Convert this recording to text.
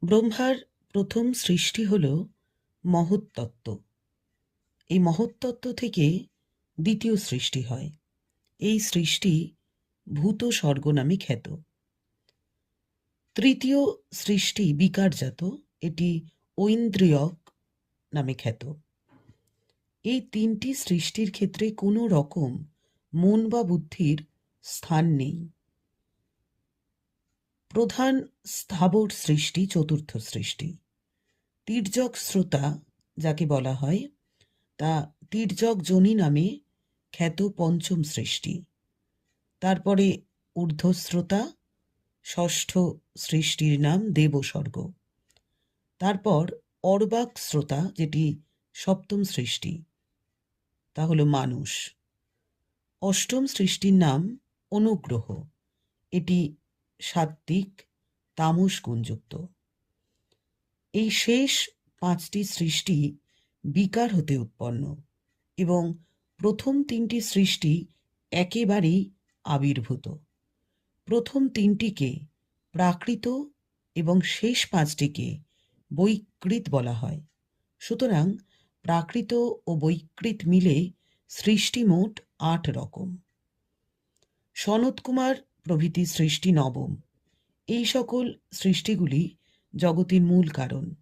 ব্রহ্মার প্রথম সৃষ্টি হল মহত্তত্ত্ব। এই মহত্তত্ত্ব থেকে দ্বিতীয় সৃষ্টি হয়। এই সৃষ্টি ভূত স্বর্গ নামে খ্যাত। তৃতীয় সৃষ্টি বিকারজাত, এটি ঐন্দ্রিয়ক নামে খ্যাত। এই তিনটি সৃষ্টির ক্ষেত্রে কোনো রকম মন বা বুদ্ধির স্থান নেই। প্রধান স্থাবর সৃষ্টি চতুর্থ সৃষ্টি। তির্যক শ্রোতা যাকে বলা হয়, তা তির্যক যোনি নামে খ্যাত পঞ্চম সৃষ্টি। তারপরে ঊর্ধ্বশ্রোতা, ষষ্ঠ সৃষ্টির নাম দেবস্বর্গ। তারপর অর্বাক শ্রোতা, যেটি সপ্তম সৃষ্টি, তা হল মানুষ। অষ্টম সৃষ্টির নাম অনুগ্রহ, এটি সাত্ত্বিক তামস গুণযুক্ত। এই শেষ পাঁচটি সৃষ্টি বিকার হতে উৎপন্ন এবং প্রথম তিনটি সৃষ্টি একেবারেই আবির্ভূত। প্রথম তিনটিকে প্রাকৃত এবং শেষ পাঁচটিকে বৈকৃত বলা হয়। সুতরাং প্রাকৃত ও বৈকৃত মিলে সৃষ্টি মোট ৮ রকম। সনৎকুমার প্রভৃতি সৃষ্টি নবম। এই সকল সৃষ্টিগুলি জগতের মূল কারণ।